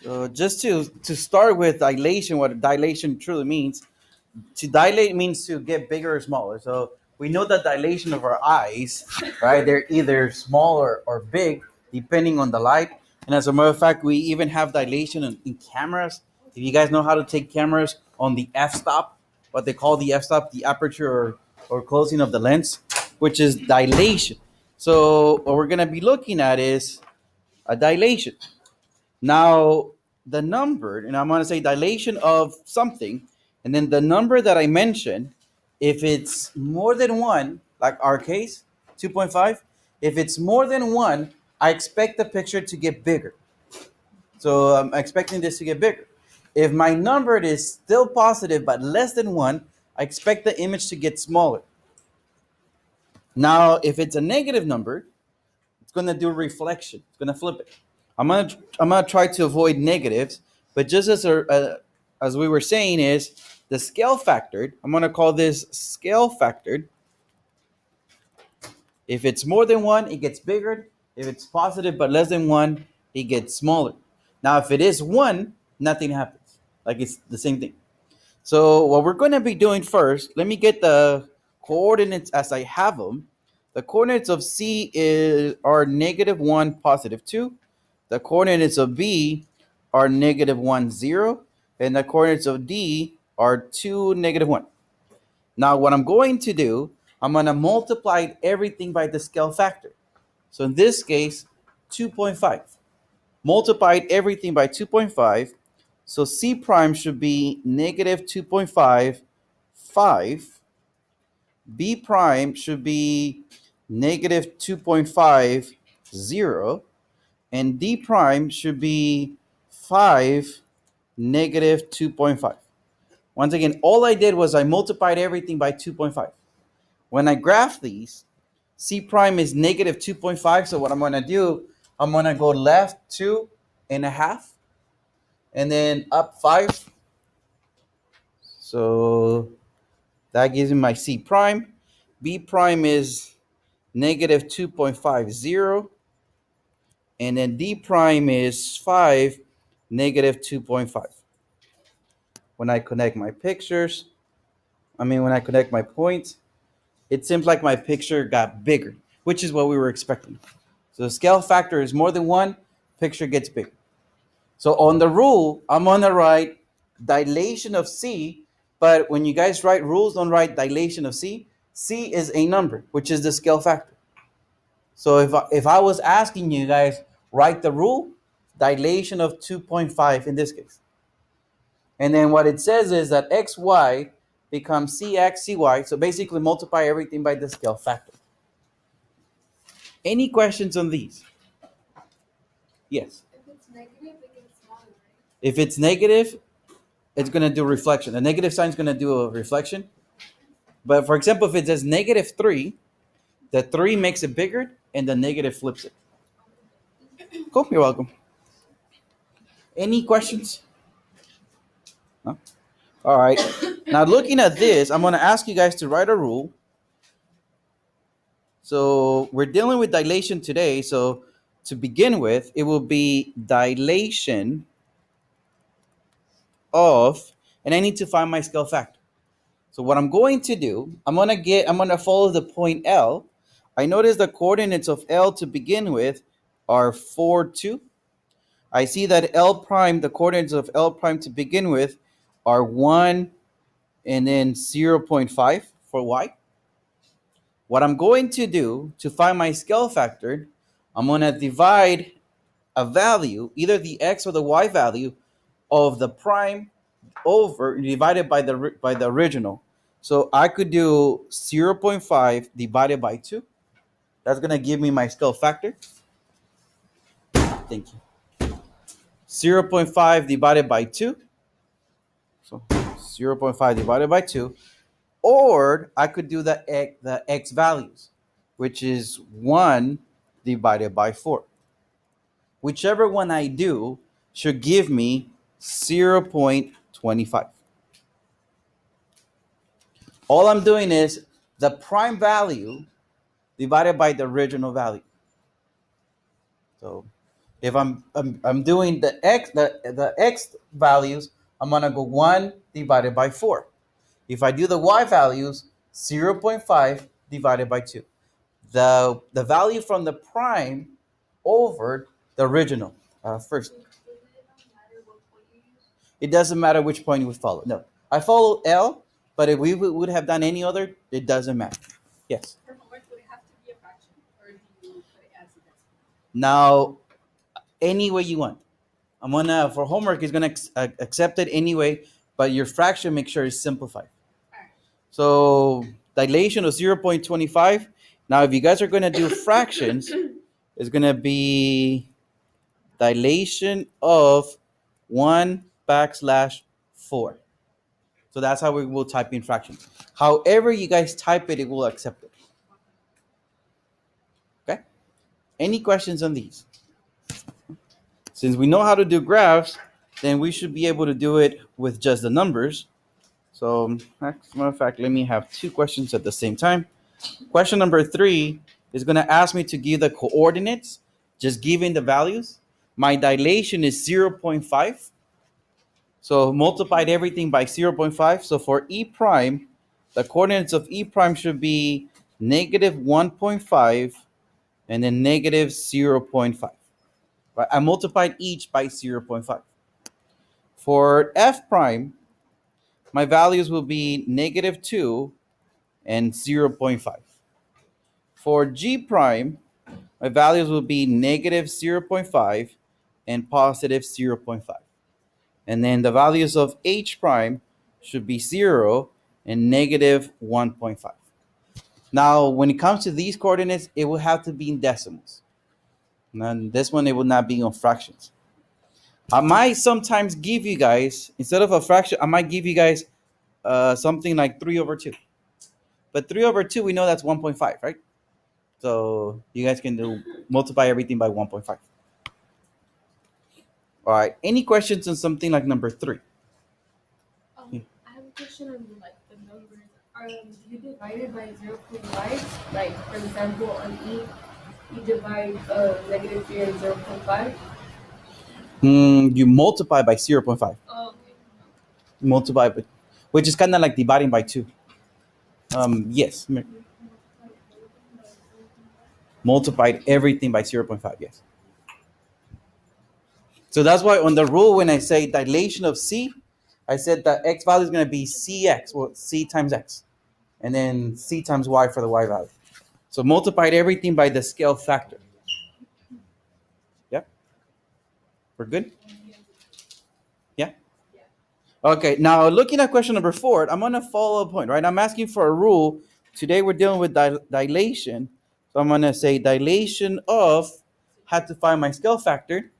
So just to start with dilation, what dilation truly means, to dilate means to get bigger or smaller. So we know that dilation of our eyes, right? They're either small or big, depending on the light. And as a matter of fact, we even have dilation in cameras. If you guys know how to take cameras on the f-stop, what they call the f-stop, the aperture or closing of the lens, which is dilation. So what we're gonna be looking at is a dilation. Now, the number, and I'm going to say dilation of something, and then the number that I mentioned, if it's more than one, like our case, 2.5, if it's more than one, I expect the picture to get bigger. So I'm expecting this to get bigger. If my number is still positive but less than one, I expect the image to get smaller. Now, if it's a negative number, it's going to do reflection. It's going to flip it. I'm gonna try to avoid negatives, but just as we were saying is the scale factored. I'm gonna call this scale factored. If it's more than one, it gets bigger. If it's positive but less than one, it gets smaller. Now, if it is one, nothing happens. Like it's the same thing. So what we're going to be doing first, let me get the coordinates as I have them. The coordinates of C are -1, +2. The coordinates of B are -1, 0. And the coordinates of D are 2, -1. Now what I'm going to do, I'm going to multiply everything by the scale factor. So in this case, 2.5. Multiplied everything by 2.5. So C prime should be -2.5, 5. B prime should be -2.5, 0. And D prime should be 5, -2.5. Once again, all I did was I multiplied everything by 2.5. When I graph these, C prime is -2.5. So what I'm going to do, I'm going to go left 2.5 and then up 5. So that gives me my C prime. B prime is -2.50. And then D prime is 5, -2.5. When I connect my pictures, when I connect my points, it seems like my picture got bigger, which is what we were expecting. So the scale factor is more than one, picture gets bigger. So on the rule, I'm going to write dilation of C, but when you guys write rules, don't write dilation of C. C is a number, which is the scale factor. So if I was asking you guys, write the rule, dilation of 2.5 in this case. And then what it says is that xy becomes cx, cy. So basically multiply everything by the scale factor. Any questions on these? Yes. If it's negative, it gets smaller, right? If it's negative, it's going to do reflection. The negative sign is going to do a reflection. But for example, if it says -3, the 3 makes it bigger and the negative flips it. Cool, you're welcome. Any questions? No? All right. Now looking at this, I'm going to ask you guys to write a rule. So we're dealing with dilation today. So to begin with, it will be dilation of, and I need to find my scale factor. So what I'm going to do, I'm going to follow the point L. I notice the coordinates of L to begin with are 4, 2. I see that L prime, the coordinates of L prime to begin with are 1 and then 0.5 for Y. What I'm going to do to find my scale factor, I'm going to divide a value, either the X or the Y value of the prime over divided by the original. So I could do 0.5 divided by 2. That's going to give me my scale factor. Thank you. 0.5 divided by 2. So 0.5 divided by 2. Or I could do the X values, which is 1 divided by 4. Whichever one I do should give me 0.25. All I'm doing is the prime value divided by the original value. So If I'm doing the x values, I'm gonna go 1 divided by 4. If I do the y values, 0.5 divided by 2. The value from the prime over the original first. Does it not matter what point you use? It doesn't matter which point you would follow. No, I follow L, but if we would have done any other, it doesn't matter. Yes. For homework, would it have to be a fraction, or do you put it as a decimal? Now, any way you want. I'm gonna for homework is gonna accept it anyway, but your fraction make sure is simplified. All right. So dilation of 0.25. Now, if you guys are gonna do fractions, it's gonna be dilation of 1 backslash 4. So that's how we will type in fractions. However you guys type it, it will accept it. Okay? Any questions on these? Since we know how to do graphs, then we should be able to do it with just the numbers. So, as a matter of fact, let me have two questions at the same time. Question number 3 is going to ask me to give the coordinates, just giving the values. My dilation is 0.5. So multiplied everything by 0.5. So for E prime, the coordinates of E prime should be negative 1.5 and then negative 0.5. Right? I multiplied each by 0.5. For F prime, my values will be negative 2 and 0.5. For G prime, my values will be negative 0.5 and positive 0.5. And then the values of H prime should be 0 and negative 1.5. Now, when it comes to these coordinates, it will have to be in decimals. And this one, it will not be on fractions. I might sometimes give you guys, instead of a fraction, I might give you guys something like 3 over 2. But 3 over 2, we know that's 1.5, right? So you guys can do multiply everything by 1.5. All right. Any questions on something like number 3? Yeah. I have a question on like the numbers. Do you divide it by 0.5? Like for example, on E, you divide negative 3 and 0.5. You multiply by 0.5. Oh, okay. Multiply by, which is kind of like dividing by 2. Yes. Multiplied everything by 0.5. Yes. So that's why on the rule, when I say dilation of C, I said that X value is going to be CX, well, C times X, and then C times Y for the Y value. So multiplied everything by the scale factor. Yeah? We're good? Yeah? Okay, now looking at question number 4, I'm going to follow a point, right? I'm asking for a rule. Today we're dealing with dilation. So I'm going to say dilation of, had to find my scale factor.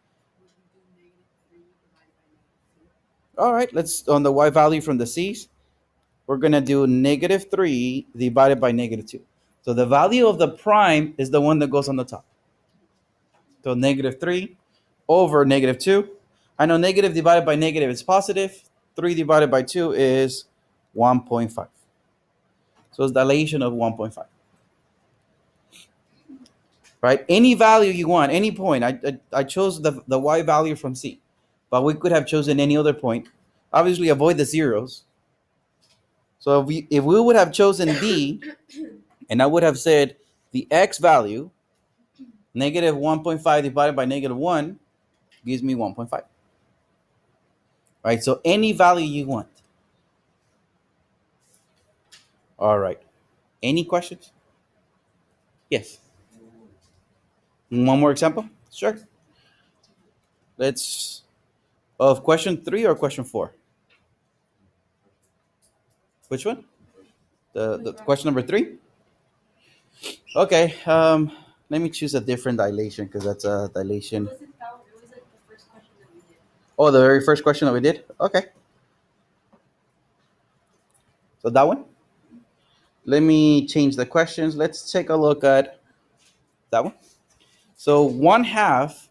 All right, let's, on the Y value from the C's, we're going to do negative 3 divided by negative 2. So the value of the prime is the one that goes on the top. So negative 3 over negative 2. I know negative divided by negative is positive. 3 divided by 2 is 1.5. So it's dilation of 1.5. Right? Any value you want, any point. I chose the Y value from C, but we could have chosen any other point. Obviously, avoid the zeros. So if we would have chosen D, and I would have said the X value, negative 1.5 divided by negative 1, gives me 1.5. Right? So any value you want. All right. Any questions? Yes. One more example? Sure. Let's, of question 3 or question 4? Which one? The question number 3? Okay. Let me choose a different dilation because that's a dilation. Was it that? It was like the first question that we did. Oh, the very first question that we did? Okay. So that one? Let me change the questions. Let's take a look at that one. So 1/2,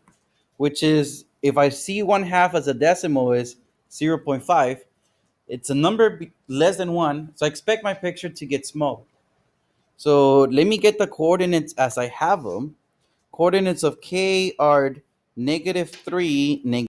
which is, if I see 1/2 as a decimal, is 0.5. It's a number less than 1. So I expect my picture to get smaller. So let me get the coordinates as I have them. Coordinates of K are negative 3,